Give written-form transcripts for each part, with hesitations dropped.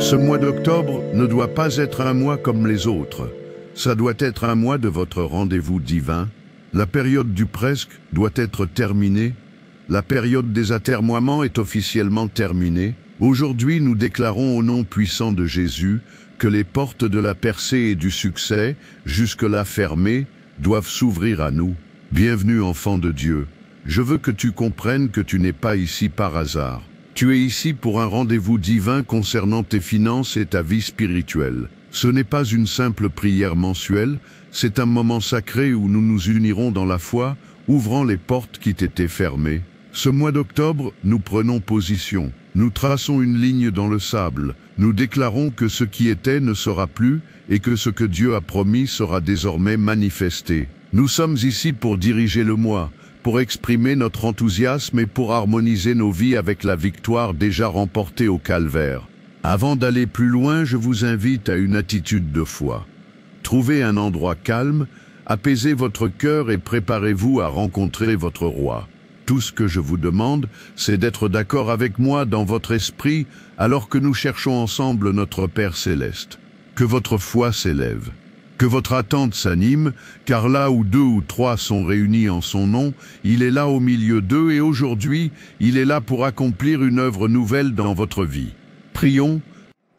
Ce mois d'octobre ne doit pas être un mois comme les autres. Ça doit être un mois de votre rendez-vous divin. La période du presque doit être terminée. La période des atermoiements est officiellement terminée. Aujourd'hui, nous déclarons au nom puissant de Jésus que les portes de la percée et du succès, jusque-là fermées, doivent s'ouvrir à nous. Bienvenue, enfant de Dieu. Je veux que tu comprennes que tu n'es pas ici par hasard. Tu es ici pour un rendez-vous divin concernant tes finances et ta vie spirituelle. Ce n'est pas une simple prière mensuelle, c'est un moment sacré où nous nous unirons dans la foi, ouvrant les portes qui t'étaient fermées. Ce mois d'octobre, nous prenons position. Nous traçons une ligne dans le sable. Nous déclarons que ce qui était ne sera plus et que ce que Dieu a promis sera désormais manifesté. Nous sommes ici pour diriger le mois, pour exprimer notre enthousiasme et pour harmoniser nos vies avec la victoire déjà remportée au calvaire. Avant d'aller plus loin, je vous invite à une attitude de foi. Trouvez un endroit calme, apaisez votre cœur et préparez-vous à rencontrer votre roi. Tout ce que je vous demande, c'est d'être d'accord avec moi dans votre esprit alors que nous cherchons ensemble notre Père Céleste. Que votre foi s'élève. Que votre attente s'anime, car là où 2 ou 3 sont réunis en son nom, il est là au milieu d'eux et aujourd'hui, il est là pour accomplir une œuvre nouvelle dans votre vie. Prions,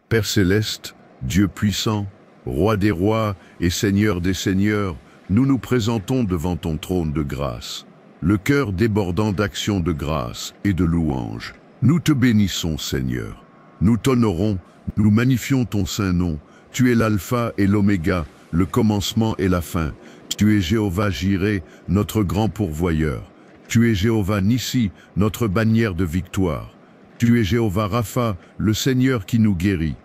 Père Céleste, Dieu puissant, Roi des rois et Seigneur des seigneurs, nous nous présentons devant ton trône de grâce, le cœur débordant d'actions de grâce et de louanges. Nous te bénissons, Seigneur. Nous t'honorons, nous magnifions ton saint nom. Tu es l'alpha et l'oméga, le commencement et la fin. Tu es Jéhovah Jireh, notre grand pourvoyeur. Tu es Jéhovah Nissi, notre bannière de victoire. Tu es Jéhovah Rapha, le Seigneur qui nous guérit.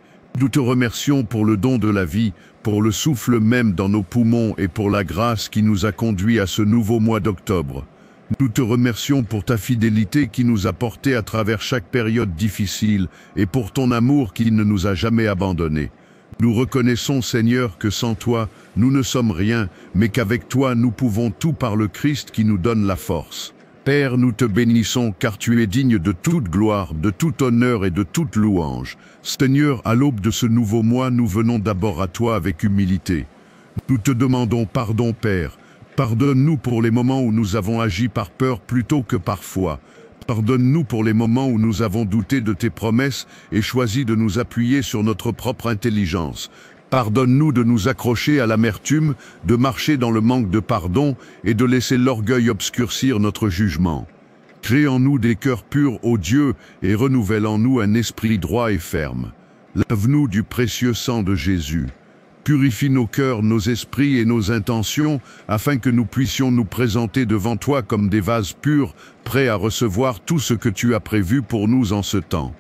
Nous te remercions pour le don de la vie, pour le souffle même dans nos poumons et pour la grâce qui nous a conduits à ce nouveau mois d'octobre. Nous te remercions pour ta fidélité qui nous a portés à travers chaque période difficile et pour ton amour qui ne nous a jamais abandonnés. Nous reconnaissons, Seigneur, que sans toi, nous ne sommes rien, mais qu'avec toi, nous pouvons tout par le Christ qui nous donne la force. Père, nous te bénissons car tu es digne de toute gloire, de tout honneur et de toute louange. Seigneur, à l'aube de ce nouveau mois, nous venons d'abord à toi avec humilité. Nous te demandons pardon, Père. Pardonne-nous pour les moments où nous avons agi par peur plutôt que par foi. Pardonne-nous pour les moments où nous avons douté de tes promesses et choisi de nous appuyer sur notre propre intelligence. Pardonne-nous de nous accrocher à l'amertume, de marcher dans le manque de pardon et de laisser l'orgueil obscurcir notre jugement. Crée en nous des cœurs purs, ô Dieu, et renouvelle en nous un esprit droit et ferme. Lave-nous du précieux sang de Jésus. Purifie nos cœurs, nos esprits et nos intentions, afin que nous puissions nous présenter devant toi comme des vases purs, prêts à recevoir tout ce que tu as prévu pour nous en ce temps.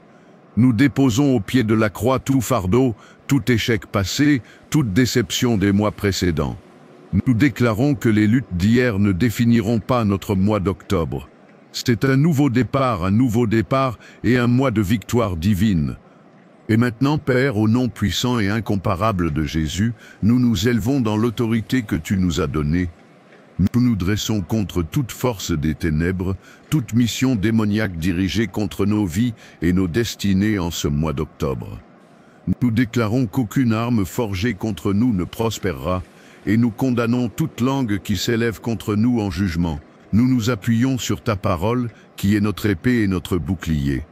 Nous déposons au pied de la croix tout fardeau, tout échec passé, toute déception des mois précédents. Nous déclarons que les luttes d'hier ne définiront pas notre mois d'octobre. C'est un nouveau départ et un mois de victoire divine. Et maintenant, Père, au nom puissant et incomparable de Jésus, nous nous élevons dans l'autorité que tu nous as donnée. Nous nous dressons contre toute force des ténèbres, toute mission démoniaque dirigée contre nos vies et nos destinées en ce mois d'octobre. Nous déclarons qu'aucune arme forgée contre nous ne prospérera, et nous condamnons toute langue qui s'élève contre nous en jugement. Nous nous appuyons sur ta parole, qui est notre épée et notre bouclier.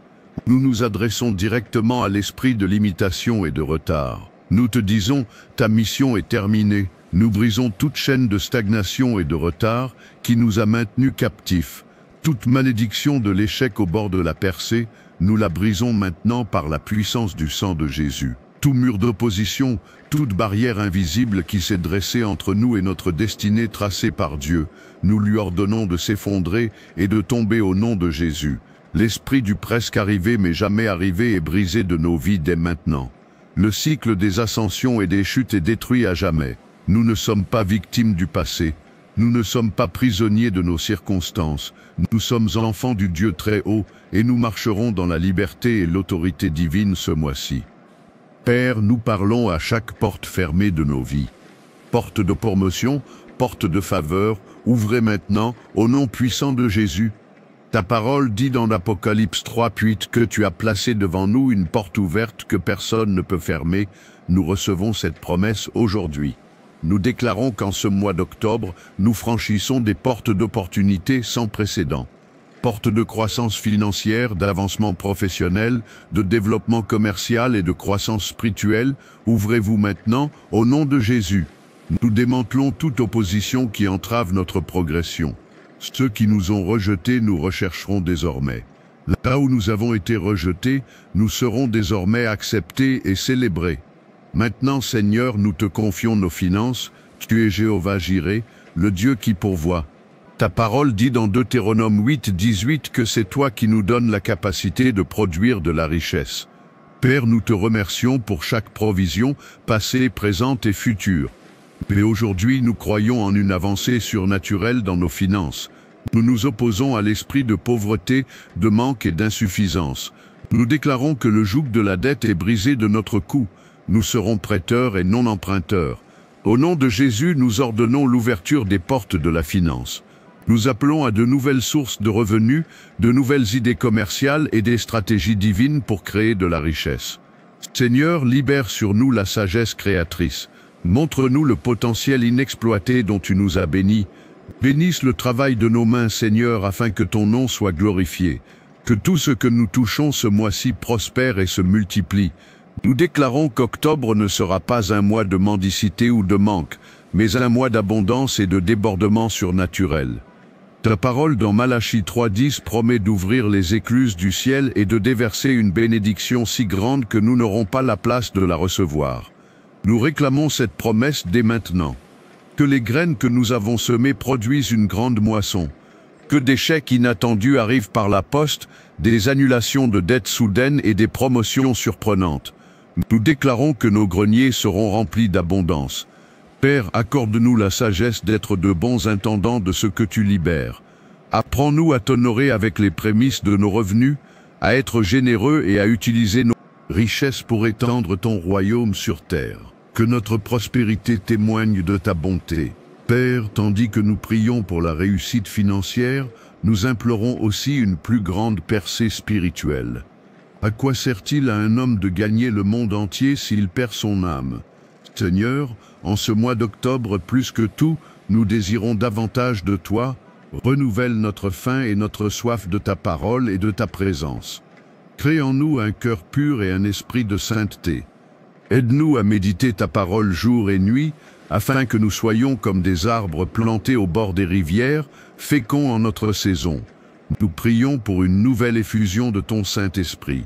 Nous nous adressons directement à l'esprit de limitation et de retard. Nous te disons, ta mission est terminée. Nous brisons toute chaîne de stagnation et de retard qui nous a maintenus captifs. Toute malédiction de l'échec au bord de la percée, nous la brisons maintenant par la puissance du sang de Jésus. Tout mur d'opposition, toute barrière invisible qui s'est dressée entre nous et notre destinée tracée par Dieu, nous lui ordonnons de s'effondrer et de tomber au nom de Jésus. L'esprit du presque arrivé mais jamais arrivé est brisé de nos vies dès maintenant. Le cycle des ascensions et des chutes est détruit à jamais. Nous ne sommes pas victimes du passé. Nous ne sommes pas prisonniers de nos circonstances. Nous sommes enfants du Dieu très haut et nous marcherons dans la liberté et l'autorité divine ce mois-ci. Père, nous parlons à chaque porte fermée de nos vies. Porte de promotion, porte de faveur, ouvrez maintenant, au nom puissant de Jésus. Ta parole dit dans l'Apocalypse 3:8 que tu as placé devant nous une porte ouverte que personne ne peut fermer. Nous recevons cette promesse aujourd'hui. Nous déclarons qu'en ce mois d'octobre, nous franchissons des portes d'opportunités sans précédent. Portes de croissance financière, d'avancement professionnel, de développement commercial et de croissance spirituelle, ouvrez-vous maintenant au nom de Jésus. Nous démantelons toute opposition qui entrave notre progression. Ceux qui nous ont rejetés, nous rechercherons désormais. Là où nous avons été rejetés, nous serons désormais acceptés et célébrés. Maintenant, Seigneur, nous te confions nos finances. Tu es Jéhovah Jireh, le Dieu qui pourvoit. Ta parole dit dans Deutéronome 8:18 que c'est toi qui nous donnes la capacité de produire de la richesse. Père, nous te remercions pour chaque provision, passée, présente et future. Mais aujourd'hui, nous croyons en une avancée surnaturelle dans nos finances. Nous nous opposons à l'esprit de pauvreté, de manque et d'insuffisance. Nous déclarons que le joug de la dette est brisé de notre cou. Nous serons prêteurs et non emprunteurs. Au nom de Jésus, nous ordonnons l'ouverture des portes de la finance. Nous appelons à de nouvelles sources de revenus, de nouvelles idées commerciales et des stratégies divines pour créer de la richesse. Seigneur, libère sur nous la sagesse créatrice. Montre-nous le potentiel inexploité dont tu nous as bénis. Bénisse le travail de nos mains, Seigneur, afin que ton nom soit glorifié. Que tout ce que nous touchons ce mois-ci prospère et se multiplie. Nous déclarons qu'octobre ne sera pas un mois de mendicité ou de manque, mais un mois d'abondance et de débordement surnaturel. Ta parole dans Malachie 3:10 promet d'ouvrir les écluses du ciel et de déverser une bénédiction si grande que nous n'aurons pas la place de la recevoir. Nous réclamons cette promesse dès maintenant. Que les graines que nous avons semées produisent une grande moisson. Que des chèques inattendus arrivent par la poste, des annulations de dettes soudaines et des promotions surprenantes. Nous déclarons que nos greniers seront remplis d'abondance. Père, accorde-nous la sagesse d'être de bons intendants de ce que tu libères. Apprends-nous à t'honorer avec les prémices de nos revenus, à être généreux et à utiliser nos richesses pour étendre ton royaume sur terre. Que notre prospérité témoigne de ta bonté. Père, tandis que nous prions pour la réussite financière, nous implorons aussi une plus grande percée spirituelle. À quoi sert-il à un homme de gagner le monde entier s'il perd son âme? Seigneur, en ce mois d'octobre, plus que tout, nous désirons davantage de toi. Renouvelle notre faim et notre soif de ta parole et de ta présence. Crée en nous un cœur pur et un esprit de sainteté. Aide-nous à méditer ta parole jour et nuit, afin que nous soyons comme des arbres plantés au bord des rivières, féconds en notre saison. Nous prions pour une nouvelle effusion de ton Saint-Esprit.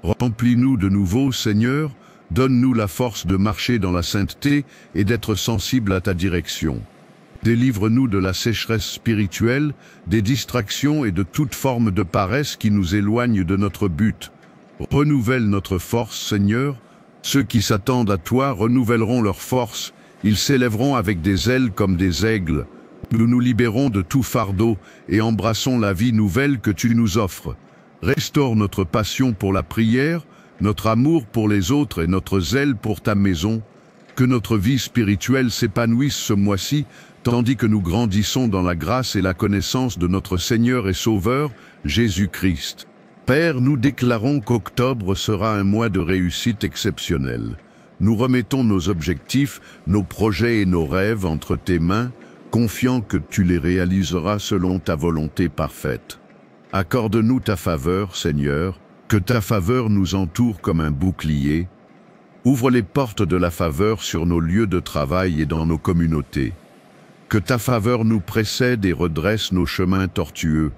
Remplis-nous de nouveau, Seigneur, donne-nous la force de marcher dans la sainteté et d'être sensibles à ta direction. Délivre-nous de la sécheresse spirituelle, des distractions et de toute forme de paresse qui nous éloigne de notre but. Renouvelle notre force, Seigneur. Ceux qui s'attendent à toi renouvelleront leur force. Ils s'élèveront avec des ailes comme des aigles. Nous nous libérons de tout fardeau et embrassons la vie nouvelle que tu nous offres. Restaure notre passion pour la prière, notre amour pour les autres et notre zèle pour ta maison. Que notre vie spirituelle s'épanouisse ce mois-ci, tandis que nous grandissons dans la grâce et la connaissance de notre Seigneur et Sauveur, Jésus-Christ. Père, nous déclarons qu'octobre sera un mois de réussite exceptionnelle. Nous remettons nos objectifs, nos projets et nos rêves entre tes mains, confiants que tu les réaliseras selon ta volonté parfaite. Accorde-nous ta faveur, Seigneur, que ta faveur nous entoure comme un bouclier. Ouvre les portes de la faveur sur nos lieux de travail et dans nos communautés. Que ta faveur nous précède et redresse nos chemins tortueux.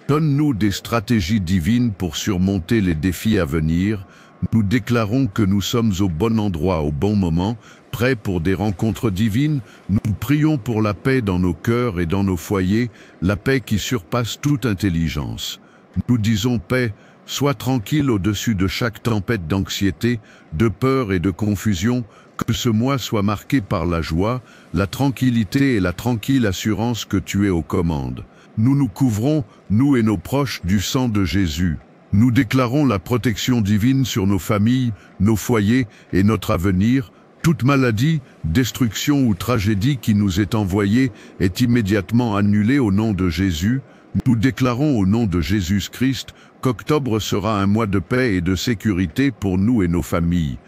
Donne-nous des stratégies divines pour surmonter les défis à venir. Nous déclarons que nous sommes au bon endroit au bon moment, prêts pour des rencontres divines. Nous prions pour la paix dans nos cœurs et dans nos foyers, la paix qui surpasse toute intelligence. Nous disons paix, sois tranquille au-dessus de chaque tempête d'anxiété, de peur et de confusion, que ce mois soit marqué par la joie, la tranquillité et la tranquille assurance que tu es aux commandes. Nous nous couvrons, nous et nos proches, du sang de Jésus. Nous déclarons la protection divine sur nos familles, nos foyers et notre avenir. Toute maladie, destruction ou tragédie qui nous est envoyée est immédiatement annulée au nom de Jésus. Nous déclarons au nom de Jésus-Christ qu'octobre sera un mois de paix et de sécurité pour nous et nos familles.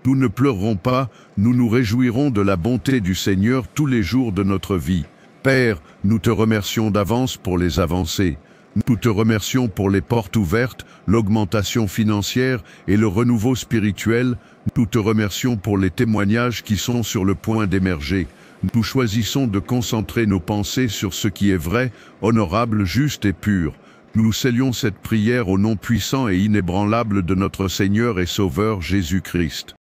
Nous ne pleurerons pas, nous nous réjouirons de la bonté du Seigneur tous les jours de notre vie. Père, nous te remercions d'avance pour les avancées. Nous te remercions pour les portes ouvertes, l'augmentation financière et le renouveau spirituel. Nous te remercions pour les témoignages qui sont sur le point d'émerger. Nous choisissons de concentrer nos pensées sur ce qui est vrai, honorable, juste et pur. Nous scellons cette prière au nom puissant et inébranlable de notre Seigneur et Sauveur Jésus-Christ.